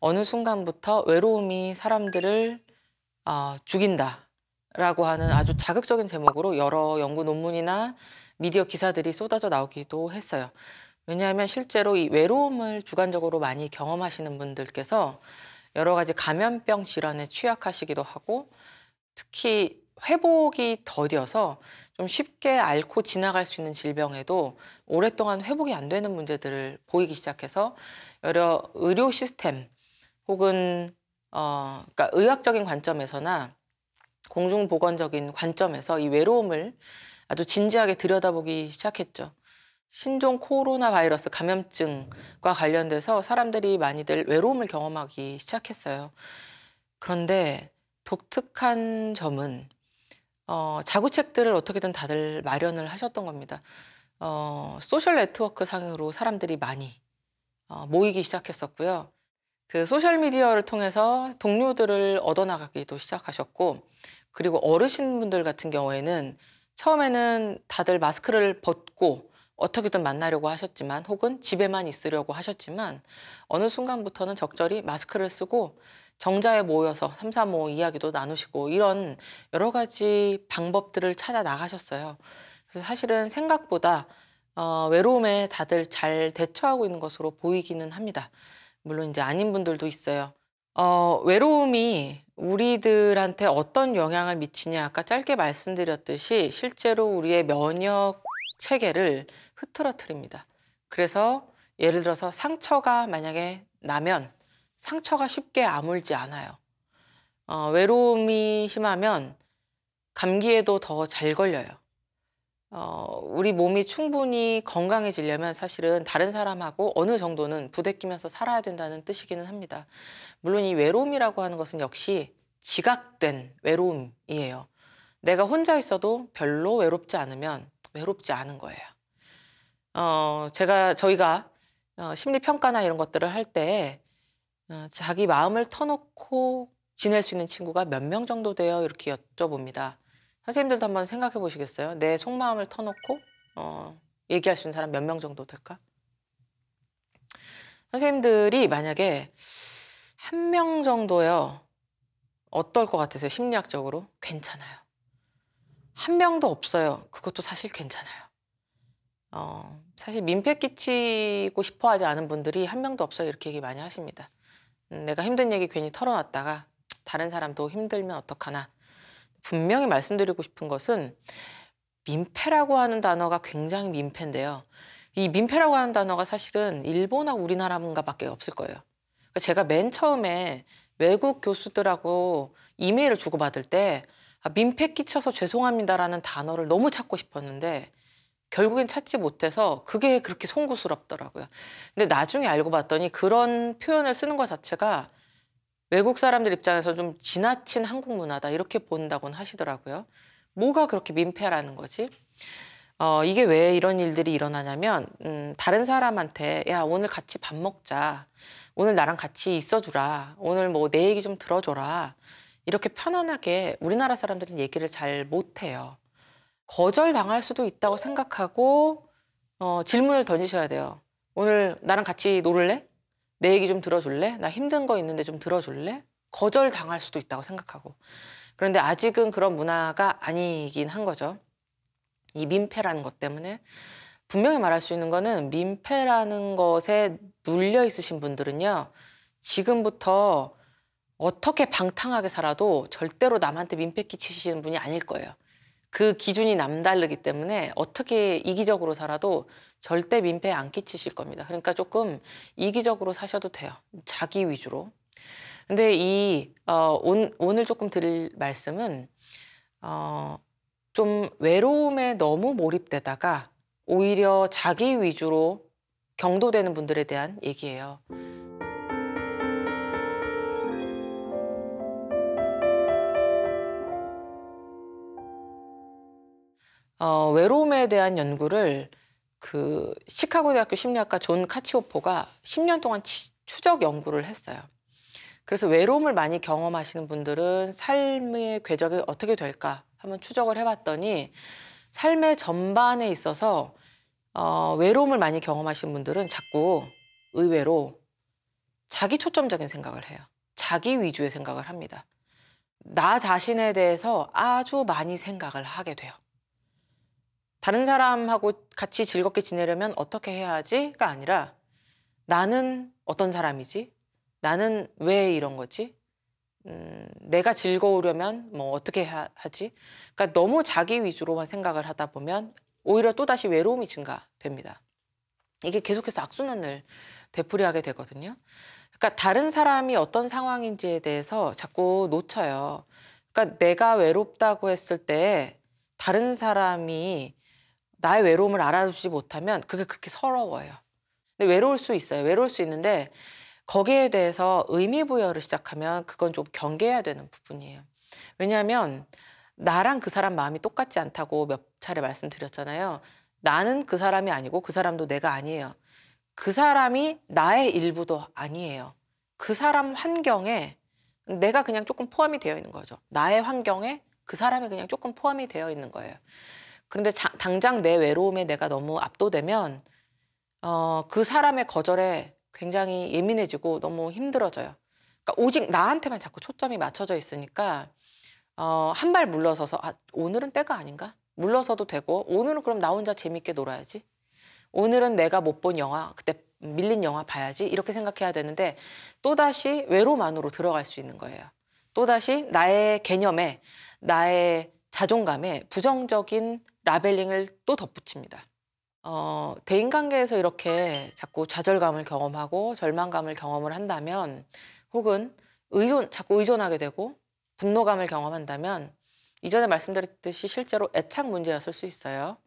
어느 순간부터 외로움이 사람들을 죽인다라고 하는 아주 자극적인 제목으로 여러 연구 논문이나 미디어 기사들이 쏟아져 나오기도 했어요. 왜냐하면 실제로 이 외로움을 주관적으로 많이 경험하시는 분들께서 여러 가지 감염병 질환에 취약하시기도 하고 특히 회복이 더뎌서 좀 쉽게 앓고 지나갈 수 있는 질병에도 오랫동안 회복이 안 되는 문제들을 보이기 시작해서 여러 의료 시스템 혹은 그러니까 의학적인 관점에서나 공중보건적인 관점에서 이 외로움을 아주 진지하게 들여다보기 시작했죠. 신종 코로나 바이러스 감염증과 관련돼서 사람들이 많이들 외로움을 경험하기 시작했어요. 그런데 독특한 점은 자구책들을 어떻게든 다들 마련을 하셨던 겁니다. 소셜 네트워크 상으로 사람들이 많이 모이기 시작했었고요. 그 소셜 미디어를 통해서 동료들을 얻어나가기도 시작하셨고, 그리고 어르신분들 같은 경우에는 처음에는 다들 마스크를 벗고 어떻게든 만나려고 하셨지만, 혹은 집에만 있으려고 하셨지만, 어느 순간부터는 적절히 마스크를 쓰고 정자에 모여서 삼삼오오 이야기도 나누시고 이런 여러 가지 방법들을 찾아 나가셨어요. 그래서 사실은 생각보다 외로움에 다들 잘 대처하고 있는 것으로 보이기는 합니다. 물론 이제 아닌 분들도 있어요. 외로움이 우리들한테 어떤 영향을 미치냐, 아까 짧게 말씀드렸듯이 실제로 우리의 면역 체계를 흐트러뜨립니다. 그래서 예를 들어서 상처가 만약에 나면 상처가 쉽게 아물지 않아요. 외로움이 심하면 감기에도 더 잘 걸려요. 우리 몸이 충분히 건강해지려면 사실은 다른 사람하고 어느 정도는 부대끼면서 살아야 된다는 뜻이기는 합니다. 물론 이 외로움이라고 하는 것은 역시 지각된 외로움이에요. 내가 혼자 있어도 별로 외롭지 않으면 외롭지 않은 거예요. 저희가 심리 평가나 이런 것들을 할 때 자기 마음을 터놓고 지낼 수 있는 친구가 몇 명 정도 돼요? 이렇게 여쭤봅니다. 선생님들도 한번 생각해 보시겠어요? 내 속마음을 터놓고 얘기할 수 있는 사람 몇 명 정도 될까? 선생님들이 만약에 한 명 정도요. 어떨 것 같으세요? 심리학적으로? 괜찮아요. 한 명도 없어요. 그것도 사실 괜찮아요. 사실 민폐 끼치고 싶어 하지 않은 분들이 한 명도 없어요. 이렇게 얘기 많이 하십니다. 내가 힘든 얘기 괜히 털어놨다가 다른 사람도 힘들면 어떡하나. 분명히 말씀드리고 싶은 것은 민폐라고 하는 단어가 굉장히 민폐인데요. 이 민폐라고 하는 단어가 사실은 일본하고 우리나라인가밖에 없을 거예요. 그러니까 제가 맨 처음에 외국 교수들하고 이메일을 주고받을 때 민폐 끼쳐서 죄송합니다라는 단어를 너무 찾고 싶었는데 결국엔 찾지 못해서 그게 그렇게 송구스럽더라고요. 근데 나중에 알고 봤더니 그런 표현을 쓰는 것 자체가 외국 사람들 입장에서 좀 지나친 한국 문화다 이렇게 본다고는 하시더라고요. 뭐가 그렇게 민폐라는 거지? 이게 왜 이런 일들이 일어나냐면 다른 사람한테 야 오늘 같이 밥 먹자. 오늘 나랑 같이 있어주라. 오늘 뭐 내 얘기 좀 들어줘라. 이렇게 편안하게 우리나라 사람들은 얘기를 잘 못해요. 거절당할 수도 있다고 생각하고 질문을 던지셔야 돼요. 오늘 나랑 같이 놀래? 내 얘기 좀 들어줄래? 나 힘든 거 있는데 좀 들어줄래? 거절당할 수도 있다고 생각하고. 그런데 아직은 그런 문화가 아니긴 한 거죠. 이 민폐라는 것 때문에. 분명히 말할 수 있는 거는 민폐라는 것에 눌려 있으신 분들은요. 지금부터 어떻게 방탕하게 살아도 절대로 남한테 민폐 끼치시는 분이 아닐 거예요. 그 기준이 남다르기 때문에 어떻게 이기적으로 살아도 절대 민폐 안 끼치실 겁니다. 그러니까 조금 이기적으로 사셔도 돼요. 자기 위주로. 근데 오늘 조금 드릴 말씀은 좀 외로움에 너무 몰입되다가 오히려 자기 위주로 경도되는 분들에 대한 얘기예요. 외로움에 대한 연구를 그 시카고 대학교 심리학과 존 카치오포가 10년 동안 추적 연구를 했어요. 그래서 외로움을 많이 경험하시는 분들은 삶의 궤적이 어떻게 될까 한번 추적을 해봤더니 삶의 전반에 있어서 외로움을 많이 경험하시는 분들은 자꾸 의외로 자기 초점적인 생각을 해요. 자기 위주의 생각을 합니다. 나 자신에 대해서 아주 많이 생각을 하게 돼요. 다른 사람하고 같이 즐겁게 지내려면 어떻게 해야 하지?가 아니라 나는 어떤 사람이지? 나는 왜 이런 거지? 내가 즐거우려면 뭐 어떻게 하지? 그러니까 너무 자기 위주로만 생각을 하다 보면 오히려 또다시 외로움이 증가됩니다. 이게 계속해서 악순환을 되풀이하게 되거든요. 그러니까 다른 사람이 어떤 상황인지에 대해서 자꾸 놓쳐요. 그러니까 내가 외롭다고 했을 때 다른 사람이 나의 외로움을 알아주지 못하면 그게 그렇게 서러워요. 근데 외로울 수 있어요. 외로울 수 있는데 거기에 대해서 의미 부여를 시작하면 그건 좀 경계해야 되는 부분이에요. 왜냐하면 나랑 그 사람 마음이 똑같지 않다고 몇 차례 말씀드렸잖아요. 나는 그 사람이 아니고 그 사람도 내가 아니에요. 그 사람이 나의 일부도 아니에요. 그 사람 환경에 내가 그냥 조금 포함이 되어 있는 거죠. 나의 환경에 그 사람이 그냥 조금 포함이 되어 있는 거예요. 그런데 당장 내 외로움에 내가 너무 압도되면 그 사람의 거절에 굉장히 예민해지고 너무 힘들어져요. 그러니까 오직 나한테만 자꾸 초점이 맞춰져 있으니까 한 발 물러서서 오늘은 때가 아닌가? 물러서도 되고 오늘은 그럼 나 혼자 재밌게 놀아야지. 오늘은 내가 못 본 영화, 그때 밀린 영화 봐야지 이렇게 생각해야 되는데 또다시 외로움 안으로 들어갈 수 있는 거예요. 또다시 나의 개념에 나의 자존감에 부정적인 라벨링을 또 덧붙입니다. 대인관계에서 이렇게 자꾸 좌절감을 경험하고 절망감을 경험을 한다면 혹은 자꾸 의존하게 되고 분노감을 경험한다면 이전에 말씀드렸듯이 실제로 애착 문제였을 수 있어요.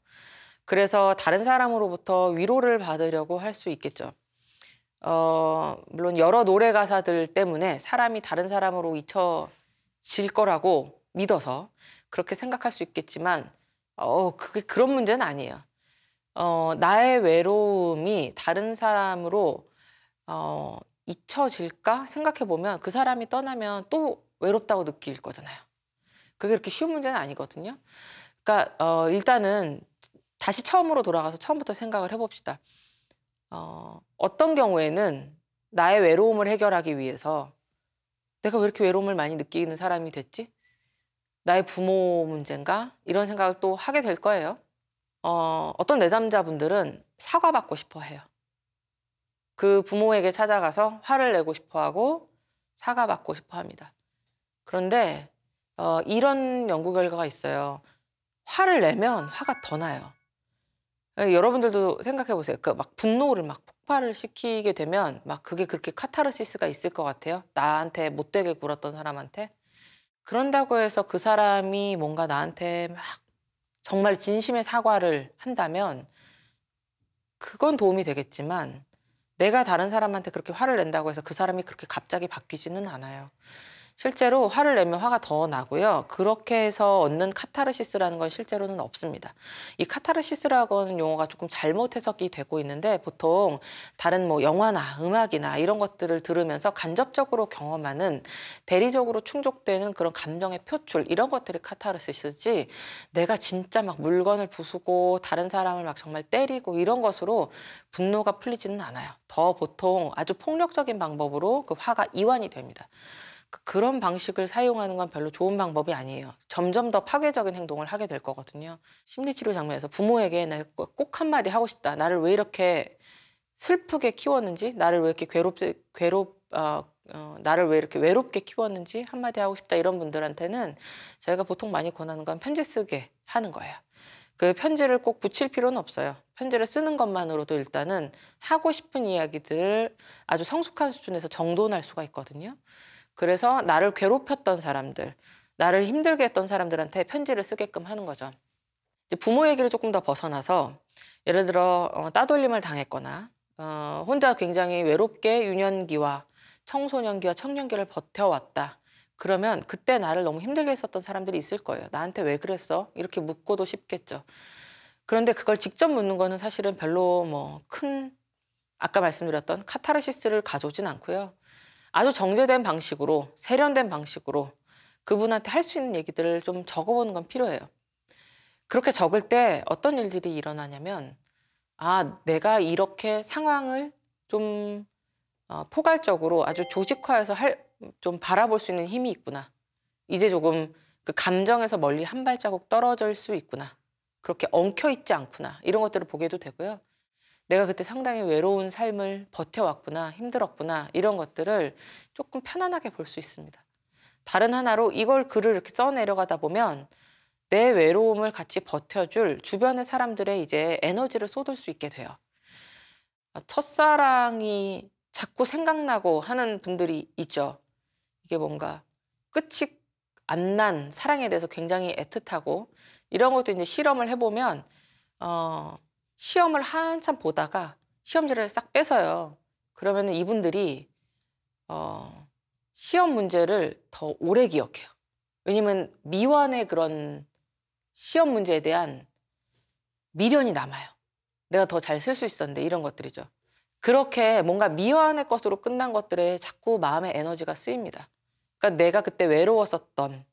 그래서 다른 사람으로부터 위로를 받으려고 할 수 있겠죠. 물론 여러 노래 가사들 때문에 사람이 다른 사람으로 잊혀질 거라고 믿어서 그렇게 생각할 수 있겠지만 그게 그런 문제는 아니에요. 나의 외로움이 다른 사람으로 잊혀질까 생각해 보면 그 사람이 떠나면 또 외롭다고 느낄 거잖아요. 그게 그렇게 쉬운 문제는 아니거든요. 그러니까 일단은 다시 처음으로 돌아가서 처음부터 생각을 해봅시다. 어떤 경우에는 나의 외로움을 해결하기 위해서 내가 왜 이렇게 외로움을 많이 느끼는 사람이 됐지? 나의 부모 문제인가? 이런 생각을 또 하게 될 거예요. 어떤 내담자분들은 사과받고 싶어 해요. 그 부모에게 찾아가서 화를 내고 싶어 하고 사과받고 싶어 합니다. 그런데 이런 연구 결과가 있어요. 화를 내면 화가 더 나요. 여러분들도 생각해 보세요. 그 막 분노를 막 폭발을 시키게 되면 막 그게 그렇게 카타르시스가 있을 것 같아요. 나한테 못되게 굴었던 사람한테. 그런다고 해서 그 사람이 뭔가 나한테 막 정말 진심의 사과를 한다면 그건 도움이 되겠지만 내가 다른 사람한테 그렇게 화를 낸다고 해서 그 사람이 그렇게 갑자기 바뀌지는 않아요. 실제로 화를 내면 화가 더 나고요. 그렇게 해서 얻는 카타르시스라는 건 실제로는 없습니다. 이 카타르시스라고 하는 용어가 조금 잘못 해석이 되고 있는데 보통 다른 뭐 영화나 음악이나 이런 것들을 들으면서 간접적으로 경험하는 대리적으로 충족되는 그런 감정의 표출 이런 것들이 카타르시스지 내가 진짜 막 물건을 부수고 다른 사람을 막 정말 때리고 이런 것으로 분노가 풀리지는 않아요. 더 보통 아주 폭력적인 방법으로 그 화가 이완이 됩니다. 그런 방식을 사용하는 건 별로 좋은 방법이 아니에요. 점점 더 파괴적인 행동을 하게 될 거거든요. 심리치료 장면에서 부모에게 나 꼭 한마디 하고 싶다. 나를 왜 이렇게 슬프게 키웠는지, 나를 왜 이렇게 나를 왜 이렇게 외롭게 키웠는지 한마디 하고 싶다. 이런 분들한테는 저희가 보통 많이 권하는 건 편지 쓰게 하는 거예요. 그 편지를 꼭 붙일 필요는 없어요. 편지를 쓰는 것만으로도 일단은 하고 싶은 이야기들을 아주 성숙한 수준에서 정돈할 수가 있거든요. 그래서 나를 괴롭혔던 사람들, 나를 힘들게 했던 사람들한테 편지를 쓰게끔 하는 거죠. 이제 부모 얘기를 조금 더 벗어나서 예를 들어 따돌림을 당했거나 혼자 굉장히 외롭게 유년기와 청소년기와 청년기를 버텨왔다. 그러면 그때 나를 너무 힘들게 했었던 사람들이 있을 거예요. 나한테 왜 그랬어? 이렇게 묻고도 싶겠죠. 그런데 그걸 직접 묻는 거는 사실은 별로 뭐 아까 말씀드렸던 카타르시스를 가져오진 않고요. 아주 정제된 방식으로, 세련된 방식으로 그분한테 할 수 있는 얘기들을 좀 적어보는 건 필요해요. 그렇게 적을 때 어떤 일들이 일어나냐면, 내가 이렇게 상황을 좀 포괄적으로 아주 조직화해서 좀 바라볼 수 있는 힘이 있구나. 이제 조금 그 감정에서 멀리 한 발자국 떨어질 수 있구나. 그렇게 엉켜 있지 않구나. 이런 것들을 보게도 되고요. 내가 그때 상당히 외로운 삶을 버텨왔구나, 힘들었구나. 이런 것들을 조금 편안하게 볼 수 있습니다. 다른 하나로 이걸 글을 이렇게 써 내려가다 보면 내 외로움을 같이 버텨줄 주변의 사람들의 이제 에너지를 쏟을 수 있게 돼요. 첫사랑이 자꾸 생각나고 하는 분들이 있죠. 이게 뭔가 끝이 안 난 사랑에 대해서 굉장히 애틋하고 이런 것도 이제 실험을 해보면 시험을 한참 보다가 시험지를 싹 빼서요. 그러면 이분들이 시험 문제를 더 오래 기억해요. 왜냐면 미완의 그런 시험 문제에 대한 미련이 남아요. 내가 더 잘 쓸 수 있었는데 이런 것들이죠. 그렇게 뭔가 미완의 것으로 끝난 것들에 자꾸 마음의 에너지가 쓰입니다. 그러니까 내가 그때 외로웠었던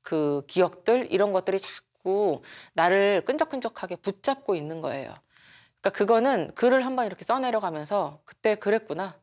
그 기억들 이런 것들이 자꾸 나를 끈적끈적하게 붙잡고 있는 거예요. 그러니까 그거는 글을 한번 이렇게 써내려가면서 그때 그랬구나.